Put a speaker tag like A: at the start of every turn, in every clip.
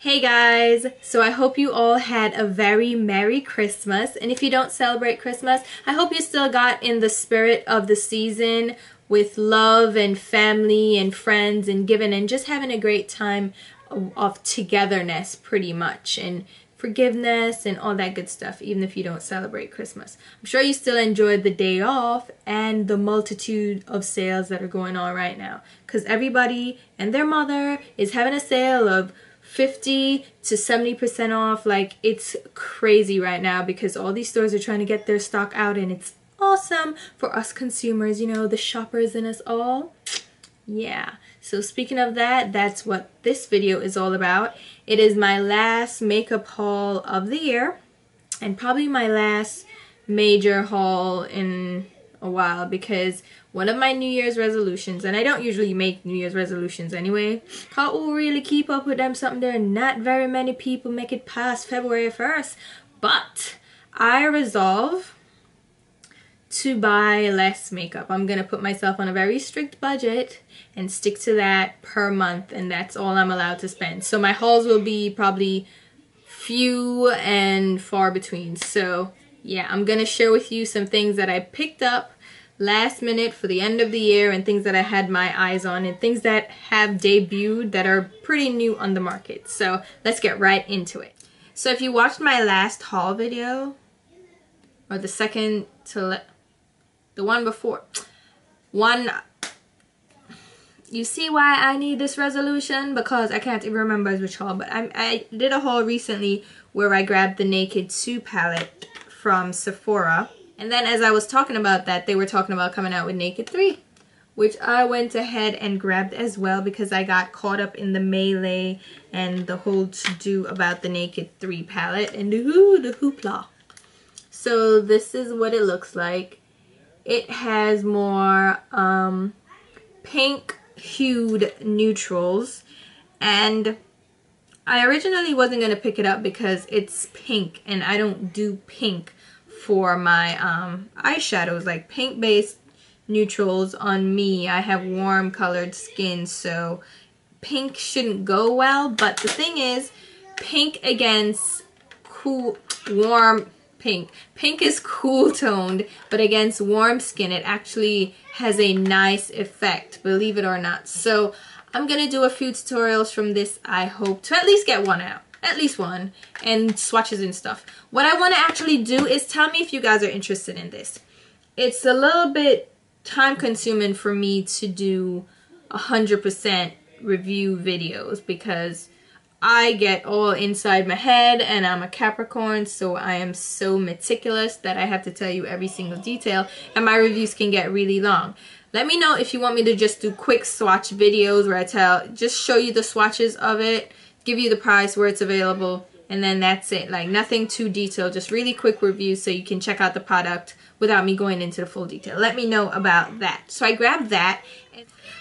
A: Hey guys, so I hope you all had a very Merry Christmas, and if you don't celebrate Christmas, I hope you still got in the spirit of the season with love and family and friends and giving and just having a great time of togetherness pretty much, and forgiveness and all that good stuff, even if you don't celebrate Christmas. I'm sure you still enjoyed the day off and the multitude of sales that are going on right now, because everybody and their mother is having a sale of 50 to 70% off. Like, it's crazy right now because all these stores are trying to get their stock out, and it's awesome for us consumers, you know, the shoppers in us all. Yeah, so speaking of that, that's what this video is all about. It is my last makeup haul of the year, and probably my last major haul in a while, because one of my New Year's resolutions, and I don't usually make New Year's resolutions anyway, can't really keep up with them, something there, not very many people make it past February 1st, but I resolve to buy less makeup. I'm gonna put myself on a very strict budget and stick to that per month, and that's all I'm allowed to spend. So my hauls will be probably few and far between. So yeah, I'm gonna share with you some things that I picked up last minute for the end of the year, and things that I had my eyes on, and things that have debuted that are pretty new on the market. So let's get right into it. So if you watched my last haul video, or the second to the one before, you see why I need this resolution, because I can't even remember which haul, but I did a haul recently where I grabbed the Naked 2 palette from Sephora. And then as I was talking about that, they were talking about coming out with Naked 3, which I went ahead and grabbed as well because I got caught up in the melee and the whole to-do about the Naked 3 palette and the hoopla. So this is what it looks like. It has more pink hued neutrals, and I originally wasn't going to pick it up because it's pink and I don't do pink for my eyeshadows, like pink based neutrals on me. I have warm colored skin, so pink shouldn't go well. But the thing is, pink against warm pink is cool toned, but against warm skin it actually has a nice effect, believe it or not. So I'm gonna do a few tutorials from this. I hope to at least get one out, at least one, and swatches and stuff. What I want to actually do is tell me if you guys are interested in this. It's a little bit time consuming for me to do 100% review videos because I get all inside my head, and I'm a Capricorn, so I am so meticulous that I have to tell you every single detail, and my reviews can get really long. Let me know if you want me to just do quick swatch videos where I just show you the swatches of it, give you the price, where it's available, and then that's it. Like, nothing too detailed, just really quick reviews so you can check out the product without me going into the full detail. Let me know about that. So I grabbed that.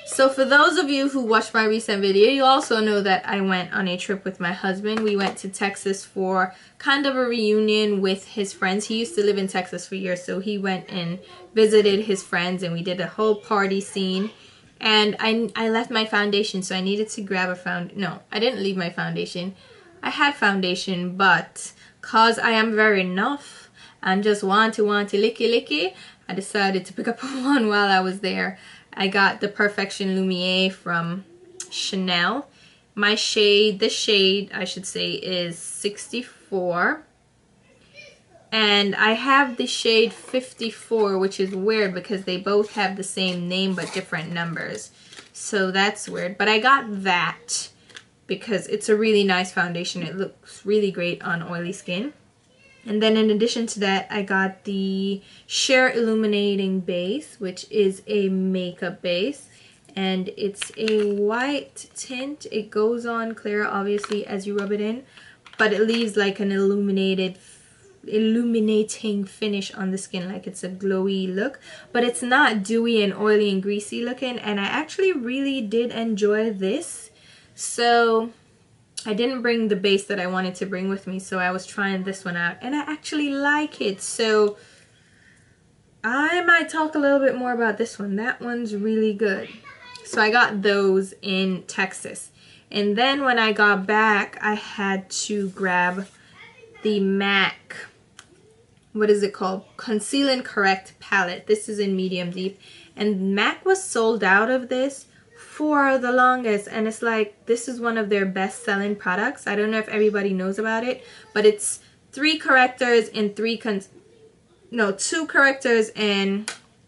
A: So for those of you who watched my recent video, you also know that I went on a trip with my husband. We went to Texas for kind of a reunion with his friends. He used to live in Texas for years, so he went and visited his friends, and we did a whole party scene. And I left my foundation, so I needed to grab a no, I didn't leave my foundation. I had foundation, but cause I am very enough and just want to licky, I decided to pick up one while I was there. I got the Perfection Lumiere from Chanel. My shade, the shade I should say, is 64. And I have the shade 54, which is weird because they both have the same name but different numbers. So that's weird. But I got that because it's a really nice foundation. It looks really great on oily skin. And then in addition to that, I got the Sheer Illuminating Base, which is a makeup base. And it's a white tint. It goes on clear, obviously, as you rub it in. But it leaves like an illuminating finish on the skin, like it's a glowy look. But it's not dewy and oily and greasy looking. And I actually really did enjoy this. So I didn't bring the base that I wanted to bring with me, so I was trying this one out, and I actually like it. So I might talk a little bit more about this one. That one's really good. So I got those in Texas. And then when I got back, I had to grab the MAC, what is it called? Conceal and Correct palette. This is in medium deep. And MAC was sold out of this for the longest. And it's like, this is one of their best selling products. I don't know if everybody knows about it, but it's 2 correctors and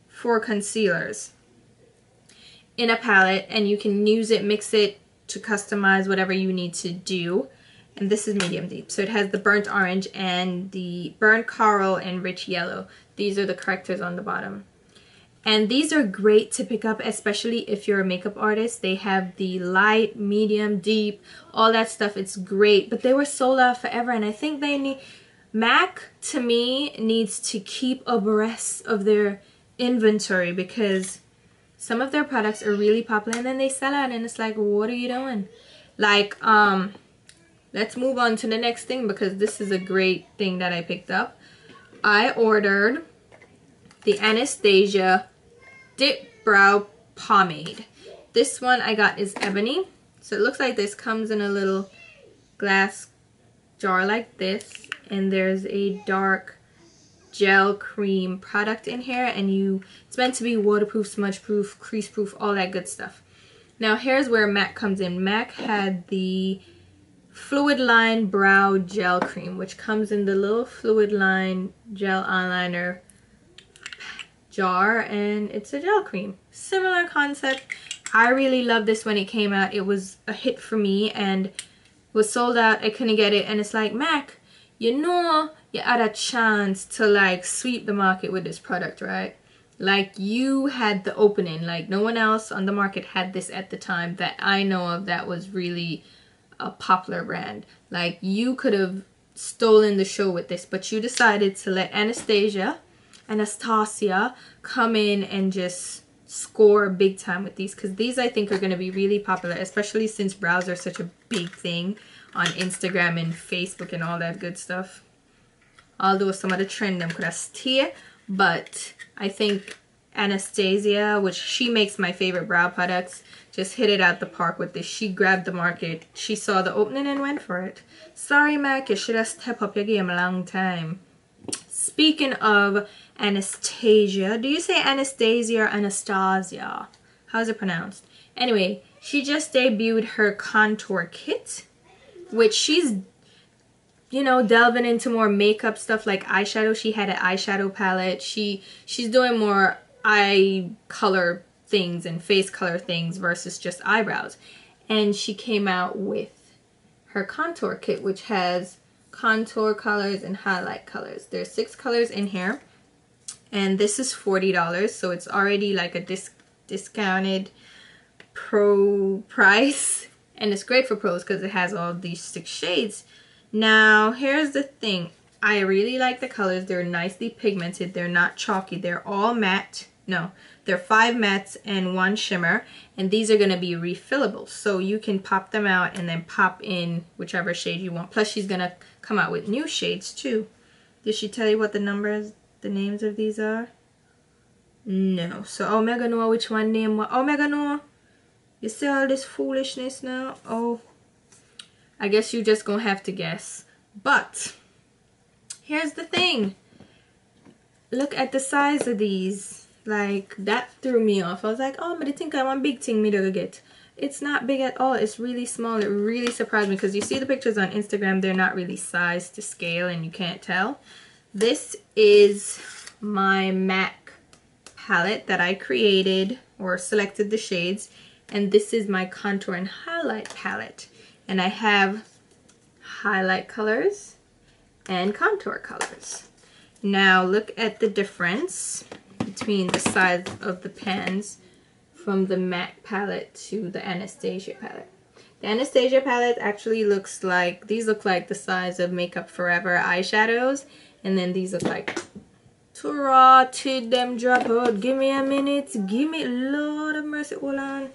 A: 4 concealers in a palette. And you can use it, mix it to customize whatever you need to do. And this is medium deep. So it has the burnt orange and the burnt coral and rich yellow. These are the correctors on the bottom. And these are great to pick up, especially if you're a makeup artist. They have the light, medium, deep, all that stuff. It's great. But they were sold out forever. And I think they need... MAC, to me, needs to keep abreast of their inventory, because some of their products are really popular and then they sell out and it's like, what are you doing? Like, let's move on to the next thing, because this is a great thing that I picked up. I ordered the Anastasia Dip Brow Pomade. This one I got is ebony. So it looks like this, comes in a little glass jar like this. And there's a dark gel cream product in here. And it's meant to be waterproof, smudge proof, crease proof, all that good stuff. Now here's where MAC comes in. MAC had the Fluid Line Brow Gel Cream, which comes in the little Fluid Line Gel Eyeliner jar, and it's a gel cream. Similar concept. I really loved this when it came out. It was a hit for me and was sold out. I couldn't get it, and it's like, MAC, you know you had a chance to like sweep the market with this product, right? Like, you had the opening. Like, no one else on the market had this at the time that I know of that was really a popular brand. Like, you could have stolen the show with this, but you decided to let Anastasia come in and just score big time with these, because these I think are going to be really popular, especially since brows are such a big thing on Instagram and Facebook and all that good stuff. Although some of the trend them could have stayed, but I think Anastasia, which she makes my favorite brow products, just hit it out the park with this. She grabbed the market. She saw the opening and went for it. Sorry, Mac, you should have stepped up your game a long time. Speaking of Anastasia, do you say Anastasia or Anastasia? How's it pronounced? Anyway, she just debuted her contour kit, which she's, you know, delving into more makeup stuff like eyeshadow. She had an eyeshadow palette. She's doing more eye color things and face color things versus just eyebrows. And she came out with her contour kit, which has contour colors and highlight colors. There's 6 colors in here, and this is $40, so it's already like a discounted pro price, and it's great for pros because it has all these 6 shades. Now here's the thing, I really like the colors. They're nicely pigmented, they're not chalky, they're all matte. No, they're 5 mattes and 1 shimmer, and these are going to be refillable, so you can pop them out and then pop in whichever shade you want. Plus she's going to come out with new shades too. Did she tell you what the names of these are? No. So Omega know which one name what? Omega know? You see all this foolishness now? Oh, I guess you just gonna have to guess. But here's the thing, look at the size of these. Like, that threw me off. I was like, oh, but I think I want big thing me to get. It's not big at all. It's really small. It really surprised me because you see the pictures on Instagram, they're not really sized to scale and you can't tell. This is my MAC palette that I created or selected the shades, and this is my contour and highlight palette. And I have highlight colors and contour colors. Now look at the difference between the size of the pans from the MAC palette to the Anastasia palette. The Anastasia palette actually looks like, these look like the size of Makeup Forever eyeshadows, and then these look like, to them drop out. Give me a minute, give me, Lord of mercy, hold on.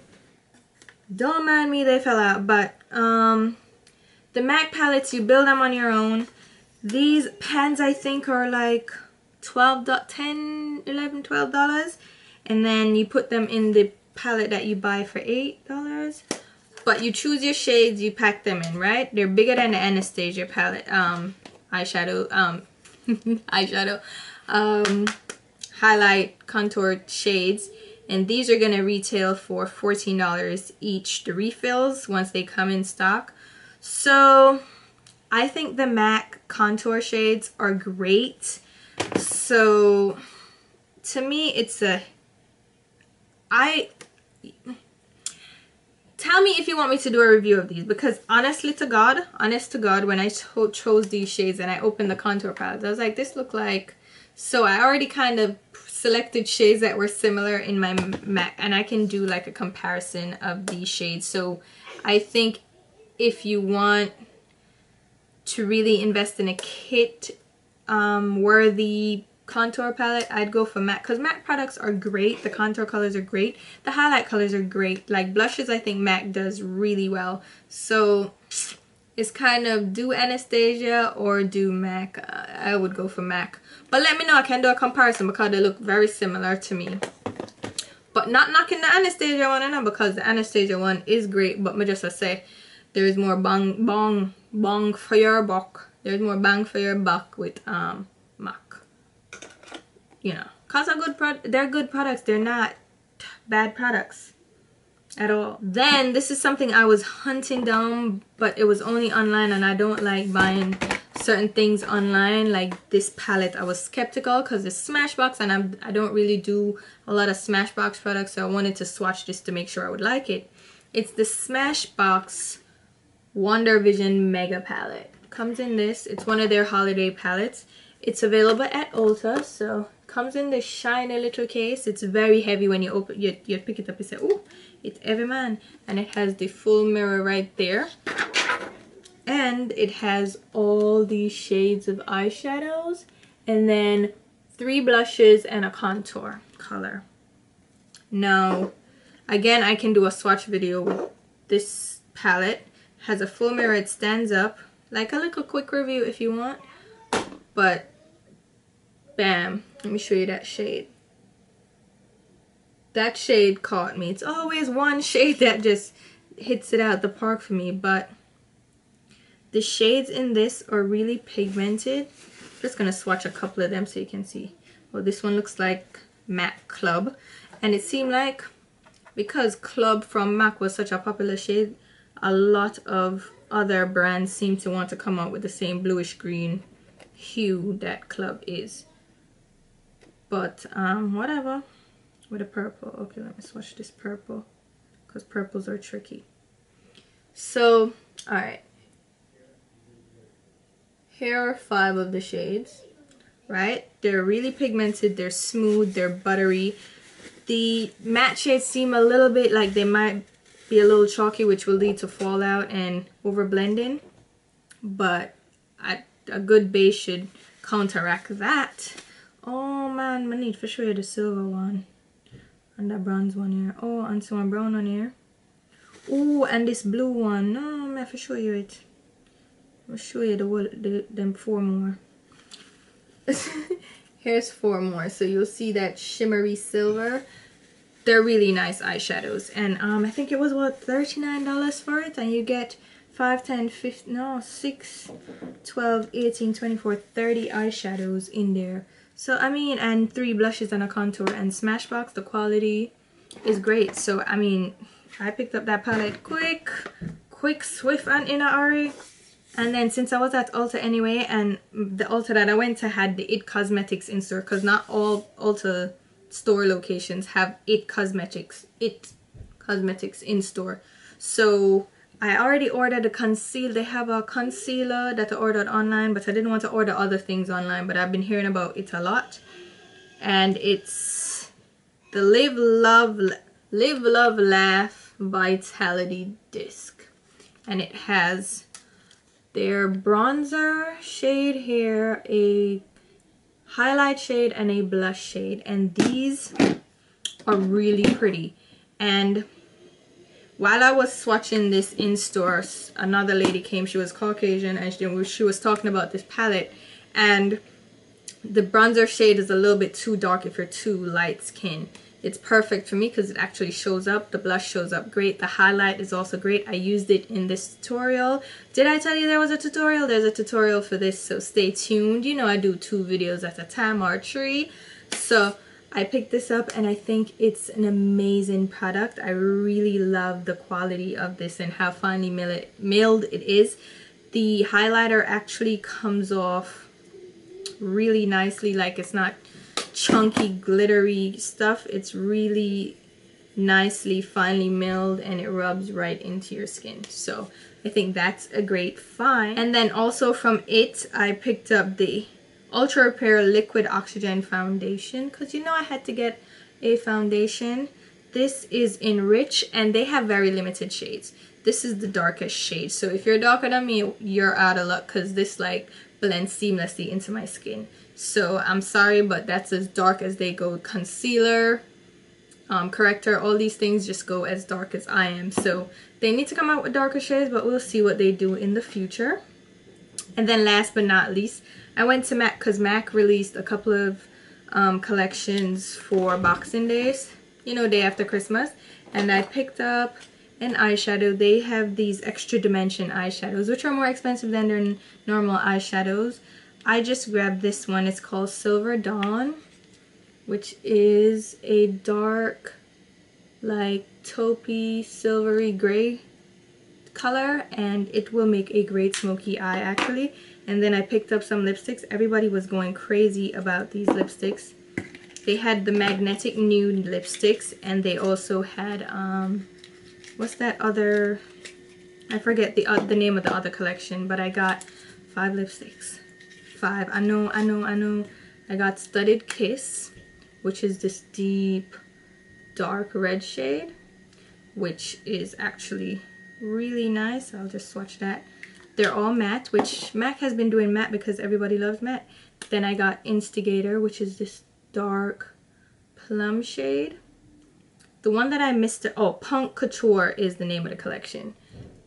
A: Don't mind me, they fell out. But the MAC palettes, you build them on your own. These pans I think are like $10, $11, $12, and then you put them in the palette that you buy for $8. But you choose your shades, you pack them in, right? They're bigger than the Anastasia palette, eyeshadow, highlight contour shades. And these are gonna retail for $14 each, the refills, once they come in stock. So I think the MAC contour shades are great. So to me, it's a, tell me if you want me to do a review of these, because honest to God, when I chose these shades and I opened the contour palette, I was like, this look like, so I already kind of selected shades that were similar in my MAC, and I can do like a comparison of these shades. So I think if you want to really invest in a kit worthy contour palette, I'd go for MAC, because MAC products are great. The contour colors are great, the highlight colors are great. Like blushes, I think MAC does really well. So it's kind of do Anastasia or do MAC. I would go for MAC, but let me know. I can do a comparison because they look very similar to me. But not knocking the Anastasia one, I know, because the Anastasia one is great, but me just say there's more bang for your buck. There's more bang for your buck with MAC. You know, cause they're good products. They're not bad products at all. Then this is something I was hunting down, but it was only online, and I don't like buying certain things online. Like this palette, I was skeptical because it's Smashbox, and I don't really do a lot of Smashbox products, so I wanted to swatch this to make sure I would like it. It's the Smashbox Wonder Vision Mega Palette. Comes in this. It's one of their holiday palettes. It's available at Ulta, so comes in this shiny little case. It's very heavy. When you open, you pick it up, you say, oh, it's heavy, man. And it has the full mirror right there, and it has all these shades of eyeshadows, and then 3 blushes and a contour color. Now again, I can do a swatch video with this palette. Has a full mirror. It stands up, like a little quick review if you want. But bam, let me show you that shade. That shade caught me. It's always one shade that just hits it out the park for me, but the shades in this are really pigmented. I'm just gonna swatch a couple of them so you can see. Well, this one looks like MAC Club, and it seemed like because Club from MAC was such a popular shade, a lot of other brands seem to want to come out with the same bluish green hue that Club is. But whatever. With a purple. Okay, let me swatch this purple, because purples are tricky. So alright, here are 5 of the shades, right? They're really pigmented, they're smooth, they're buttery. The matte shades seem a little bit like they might be a little chalky, which will lead to fallout and over blending, but a good base should counteract that. Oh man, I need to show you the silver one and the bronze one here. Oh, and some brown one here. Oh, and this blue one. No, I have to show you it. I'll show you them 4 more. Here's 4 more, so you'll see that shimmery silver. They're really nice eyeshadows, and I think it was what, $39 for it, and you get 5, 10, 15, no, 6, 12, 18, 24, 30 eyeshadows in there. So I mean, and 3 blushes and a contour, and Smashbox, the quality is great. So I mean, I picked up that palette quick, swift, and in a hurry. And then since I was at Ulta anyway, and the Ulta that I went to had the IT Cosmetics in store, because not all Ulta store locations have IT Cosmetics in store. So I already ordered a concealer. They have a concealer that I ordered online, but I didn't want to order other things online, but I've been hearing about it a lot. And it's the Live Love Laugh Vitality Disc, and it has their bronzer shade here, a highlight shade, and a blush shade, and these are really pretty. And while I was swatching this in store, another lady came. She was Caucasian, and she was talking about this palette, and the bronzer shade is a little bit too dark if you're too light skin. it's perfect for me because it actually shows up. The blush shows up great. The highlight is also great. I used it in this tutorial. Did I tell you there was a tutorial? There's a tutorial for this, so stay tuned. You know I do 2 videos at a time or 3. So I picked this up and I think it's an amazing product. I really love the quality of this and how finely milled it is. The highlighter actually comes off really nicely, like it's not chunky glittery stuff. It's really nicely finely milled and it rubs right into your skin. So I think that's a great find. And then also from it, I picked up the Ultra Repair Liquid Oxygen Foundation because you know I had to get a foundation. This is in Rich and they have very limited shades. This is the darkest shade, so if you're darker than me, you're out of luck because this like blends seamlessly into my skin. So I'm sorry, but that's as dark as they go. Concealer, corrector, all these things just go as dark as I am. So they need to come out with darker shades, but we'll see what they do in the future. And then last but not least, I went to MAC because MAC released a couple of collections for Boxing Days, you know, day after Christmas. And I picked up an eyeshadow. They have these extra dimension eyeshadows, which are more expensive than their normal eyeshadows. I just grabbed this one. It's called Silver Dawn, which is a dark, like taupey, silvery gray color, and it will make a great smoky eye actually. And then I picked up some lipsticks. Everybody was going crazy about these lipsticks. They had the Magnetic Nude lipsticks, and they also had what's that other, I forget the name of the other collection, but I got 5 lipsticks. 5. I know. I got Studded Kiss, which is this deep dark red shade, which is actually really nice. I'll just swatch that. They're all matte, which MAC has been doing matte because everybody loves matte. Then I got Instigator, which is this dark plum shade. The one that I missed, oh, Punk Couture is the name of the collection.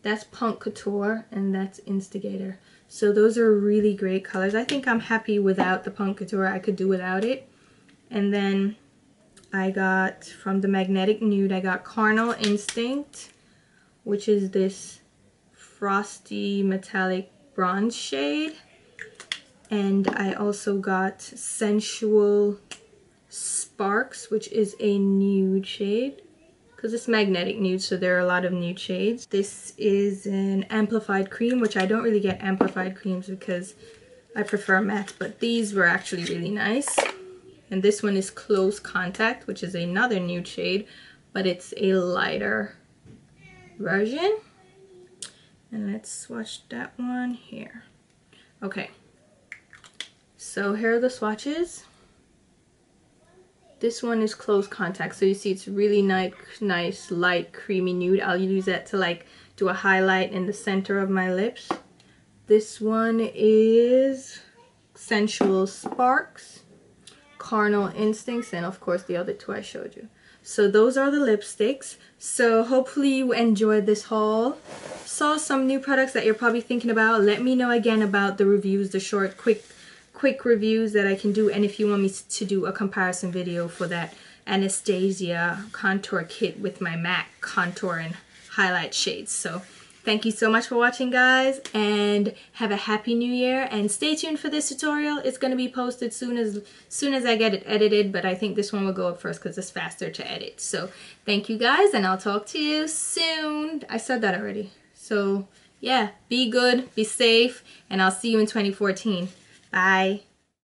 A: That's Punk Couture and that's Instigator. So those are really great colors. I think I'm happy without the Punk Couture. I could do without it. And then I got, from the Magnetic Nude, I got Carnal Instinct, which is this frosty metallic bronze shade. And I also got Sensual Sparks, which is a nude shade, because it's magnetic nude, so there are a lot of nude shades. This is an amplified cream, which I don't really get amplified creams because I prefer matte, but these were actually really nice. And this one is Close Contact, which is another nude shade, but it's a lighter version. And let's swatch that one here. Okay, so here are the swatches. This one is Close Contact, so you see it's really nice light creamy nude. I'll use that to like do a highlight in the center of my lips. This one is Sensual Sparks, Carnal Instincts, and of course the other 2 I showed you. So those are the lipsticks. So hopefully you enjoyed this haul. Saw some new products that you're probably thinking about. Let me know again about the reviews, the short, quick reviews that I can do, and if you want me to do a comparison video for that Anastasia contour kit with my MAC contour and highlight shades. So thank you so much for watching, guys, and have a happy new year, and stay tuned for this tutorial. It's going to be posted soon as I get it edited, but I think this one will go up first because it's faster to edit. So thank you guys, and I'll talk to you soon. I said that already. So yeah, be good, be safe, and I'll see you in 2014. Bye.